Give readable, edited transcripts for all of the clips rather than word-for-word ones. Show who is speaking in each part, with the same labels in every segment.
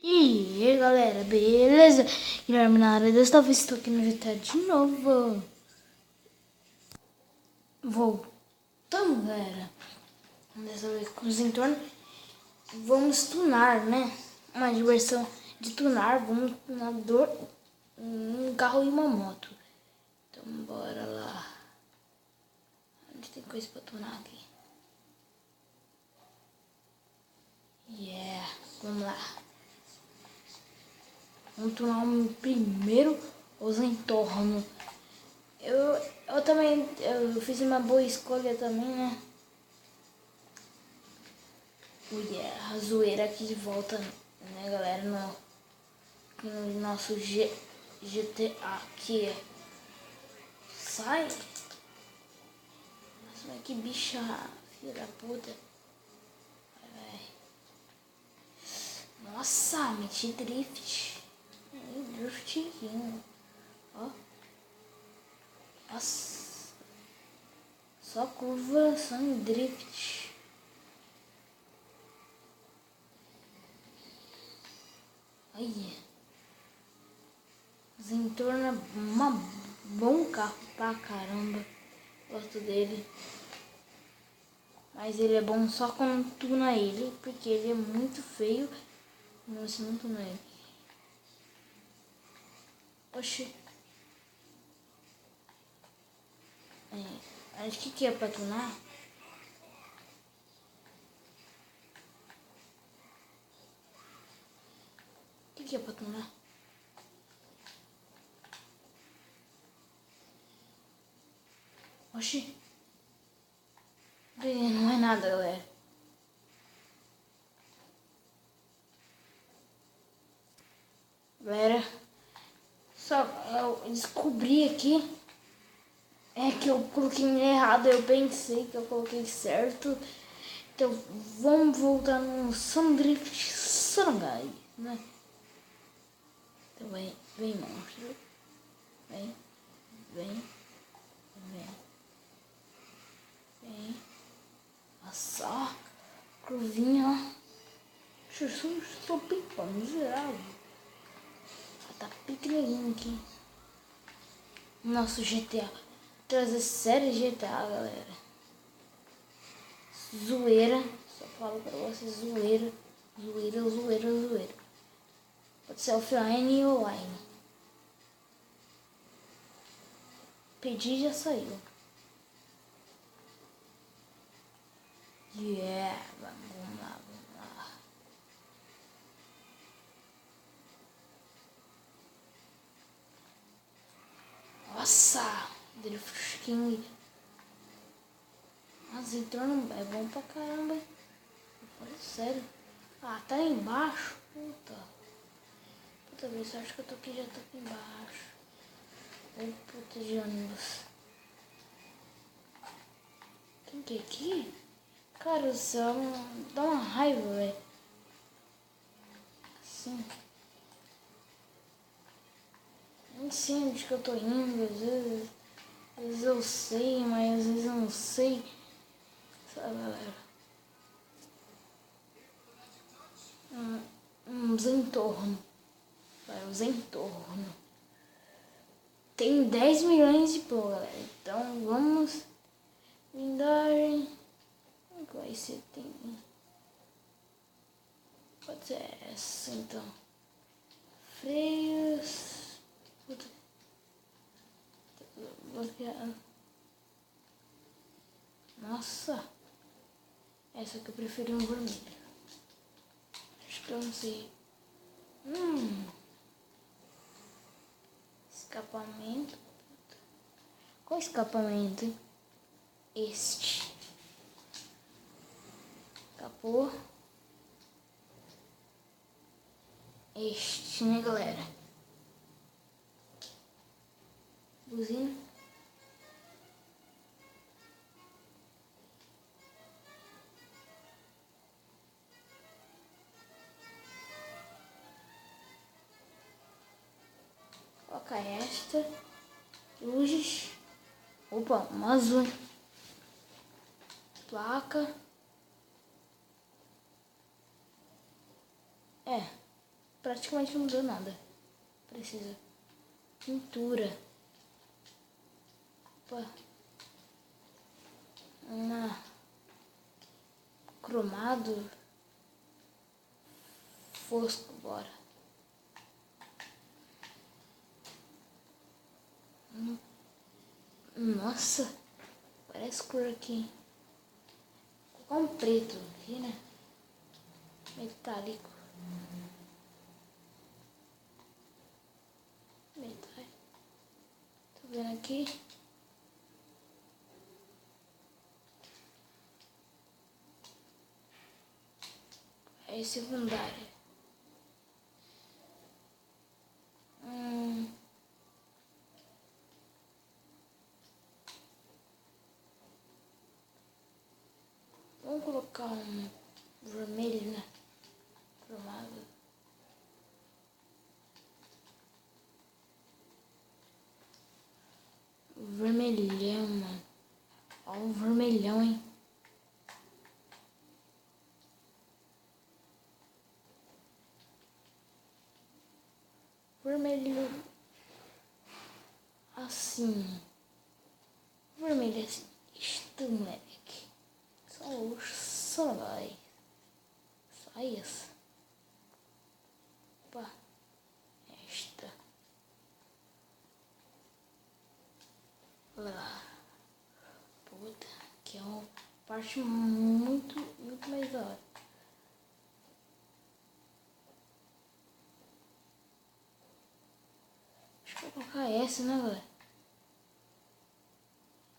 Speaker 1: E aí galera, beleza? Guilherme na área, desta vez estou aqui no GTA de novo. Voltamos galera, dessa vez com os entornos. Vamos tunar, né? Uma diversão de tunar, vamos tunar um carro e uma moto. Então bora lá. Onde tem coisa pra tunar aqui? Vamos lá. Vamos tunar primeiro os entornos. Eu também eu fiz uma boa escolha também, né? A zoeira aqui de volta, né, galera? No nosso GTA aqui. Sai! Nossa, que bicha, filha da puta. Vai. Nossa, meti drift. Driftzinho. Ó. Nossa. Só curva, só em drift. Aí. Zentorno é um bom carro pra caramba. Gosto dele. Mas ele é bom só quando tuna ele, porque ele é muito feio. Não, se não tuna ele. Oxi. Acho que é pra tunar. O que é pra tunar? Oxi. Não é nada, galera. Galera, só eu descobri aqui que eu coloquei errado. Eu pensei que eu coloquei certo. Então vamos voltar no Sandrift Sorangai, né? Então vem monstro. Vem. Nossa, curvinha, ó. Estou pipando geral. Tá pequenininho aqui. Nosso GTA. Trazer série GTA, galera. Zoeira. Só falo pra vocês, zoeira. Zoeira. Pode ser offline e online. Pedi já saiu. Vamos lá. Nossa, Drift King. Mas entrando é bom pra caramba. Olha, sério. Ah, tá aí embaixo. Puta vez, acho que eu tô aqui, já tô aqui embaixo. Puta de ônibus. Quem que é aqui? Cara do céu, dá uma raiva, velho. Assim. Nem sei onde que eu tô indo, às vezes eu sei, mas às vezes eu não sei. Sabe, galera? Uns entornos. Os entornos. Tem 10 milhões de pô, galera. Então vamos. Blindagem. Como que vai ser? Pode ser essa então. Freios. Puta. Bloqueado. Nossa. Essa que eu preferi um vermelho. Acho que eu não sei. Escapamento. Qual escapamento, hein? Este. Capô. Este, né, galera? Buzina. Coloca esta. Luzes. Opa, uma azul. Placa. praticamente não mudou nada. Precisa. Pintura. Opa. Cromado. Fosco, bora. Nossa, parece cor aqui. Vou colocar um preto aqui, né? Metálico. Metálico. Tô vendo aqui. É secundária. Vamos colocar um vermelho, né? Cromado. Vermelhão, mano. Ó, um vermelhão, hein? Vermelho assim. Vermelho assim. Isto, moleque. Só vai. Só isso. Opa. Esta. Olha lá. Puta. Que é uma parte muito mais da hora. Acho que vou colocar essa, né, galera?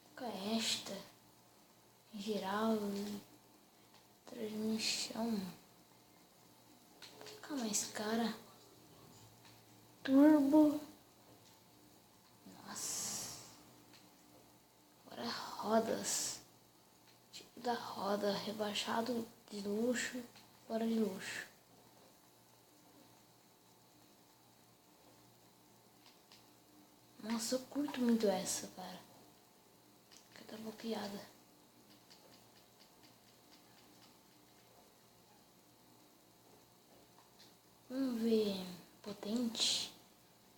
Speaker 1: Vou colocar esta. Em geral. Transmissão. Vou colocar mais cara. Turbo. Nossa. Agora rodas. Tipo da roda. Rebaixado de luxo. Fora de luxo. Nossa, eu curto muito essa, cara. Que tá bloqueada. Vamos ver. Potente.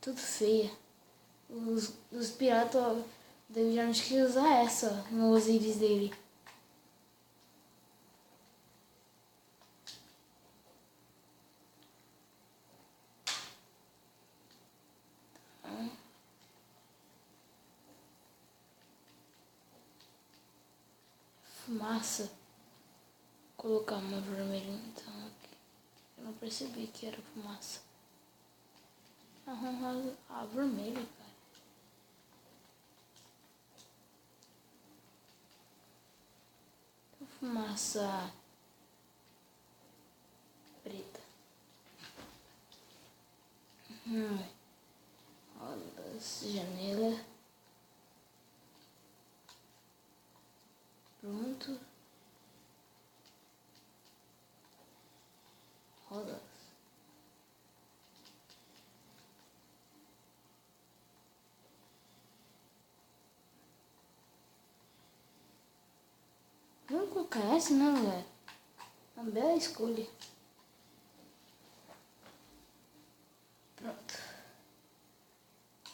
Speaker 1: Tudo feia. Os piratas já não queriam usar essa no Osiris dele. Fumaça. Vou colocar uma vermelha então aqui. Eu não percebi que era fumaça. Vermelho, cara. Fumaça preta. Rodas, janela. Pronto. Rodas. Vamos colocar essa, né, galera? Uma bela escolha. Pronto.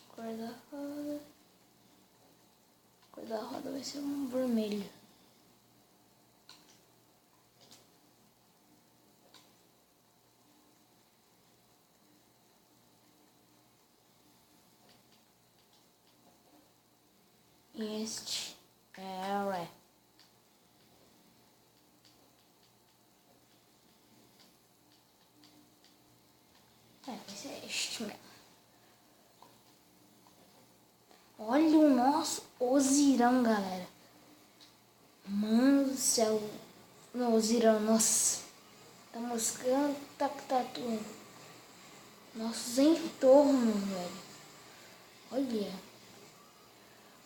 Speaker 1: Cor da roda. Cor da roda vai ser um vermelho. E este é o ré. Vai ser este mesmo. Olha o nosso Osirão, galera. Mano do céu. Não, Osirão, nossa. Tá moscando, tá tudo. Nossos entornos, velho. Olha.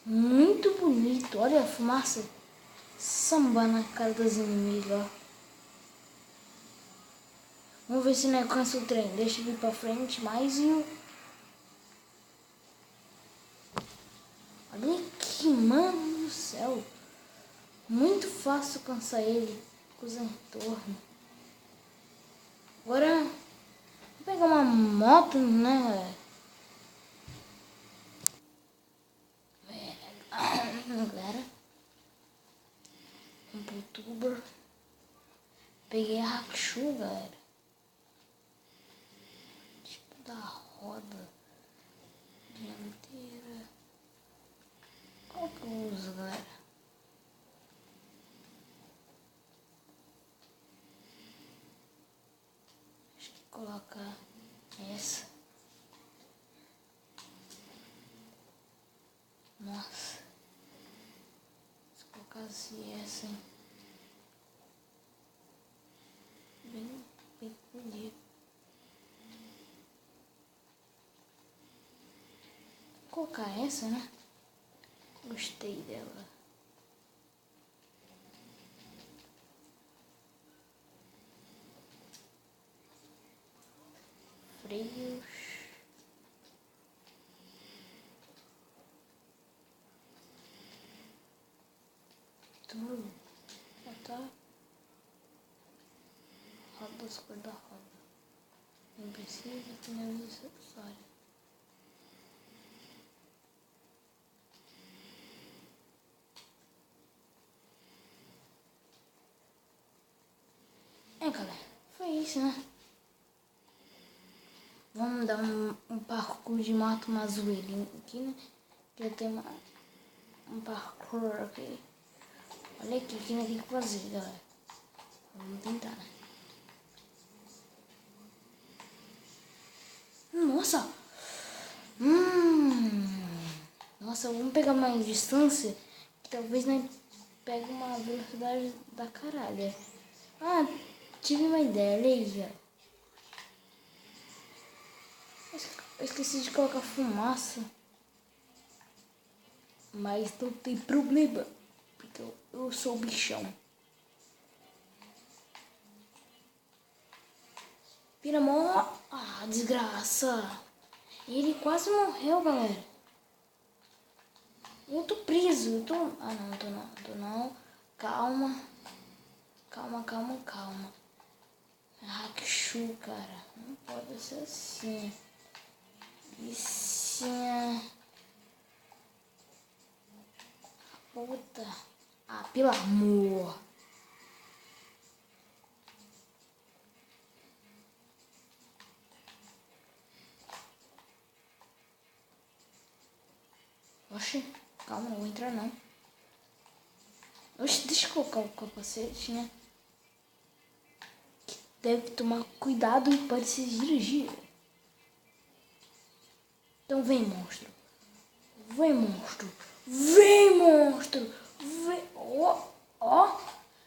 Speaker 1: Muito bonito. Olha a fumaça. Samba na cara dos inimigos, ó. Vamos ver se não alcança o trem. Deixa eu vir pra frente mais e o... Olha aqui, mano do céu. Muito fácil alcançar ele com os entornos. Agora, vou pegar uma monótono, né, galera? Um youtuber. Peguei a Hakushu, galera. Tipo da roda dianteira. Qual que eu uso, galera? Acho que colocar essa. Nossa. Se colocasse essa, hein? Bem bonito. Vou colocar essa, né? Gostei dela. Freios. Tudo. Já tá. Rodas, cor da roda. Não precisa, pneus acessórios. Galera, foi isso, né? Vamos dar um parkour de mato uma zoeirinha aqui, né? Que eu tenho um parkour aqui. Olha aqui, que não tem que fazer, galera. Vamos tentar, né? Nossa! Nossa, vamos pegar mais distância. Que talvez nós pegue uma velocidade da caralho. Ah, tive uma ideia, olha aí, ó. Eu esqueci de colocar fumaça. Mas não tem problema. Porque eu sou o bichão. Piramó. Ah, desgraça. Ele quase morreu, galera. Eu tô preso. Eu tô... Ah, não, tô não. Calma. Calma. É Hakushu, cara. Não pode ser assim. Vicinha. Puta. Ah, pelo amor. Oxe, calma, não vou entrar não. Oxe, deixa eu colocar o capacete, né? Deve tomar cuidado para se dirigir. Então vem, monstro. Vem, monstro. Vem, monstro. Vem. Ó.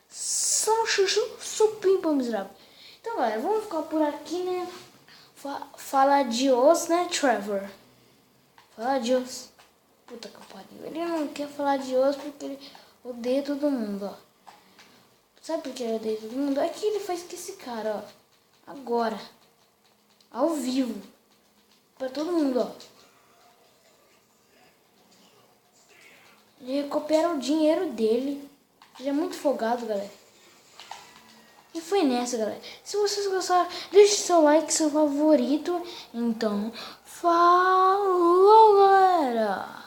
Speaker 1: Só chuchu, supimpa miserável. Então, galera, vamos ficar por aqui, né? Fala adiós, né, Trevor? Fala adiós. Puta que pariu. Ele não quer falar adiós porque ele odeia todo mundo, ó. Sabe por que ele odeia todo mundo? É que ele faz com esse cara, ó. Agora. Ao vivo. Pra todo mundo, ó. Ele recupera o dinheiro dele. Ele é muito folgado, galera. E foi nessa, galera. Se vocês gostaram, deixe seu like, seu favorito. Então, falou, galera!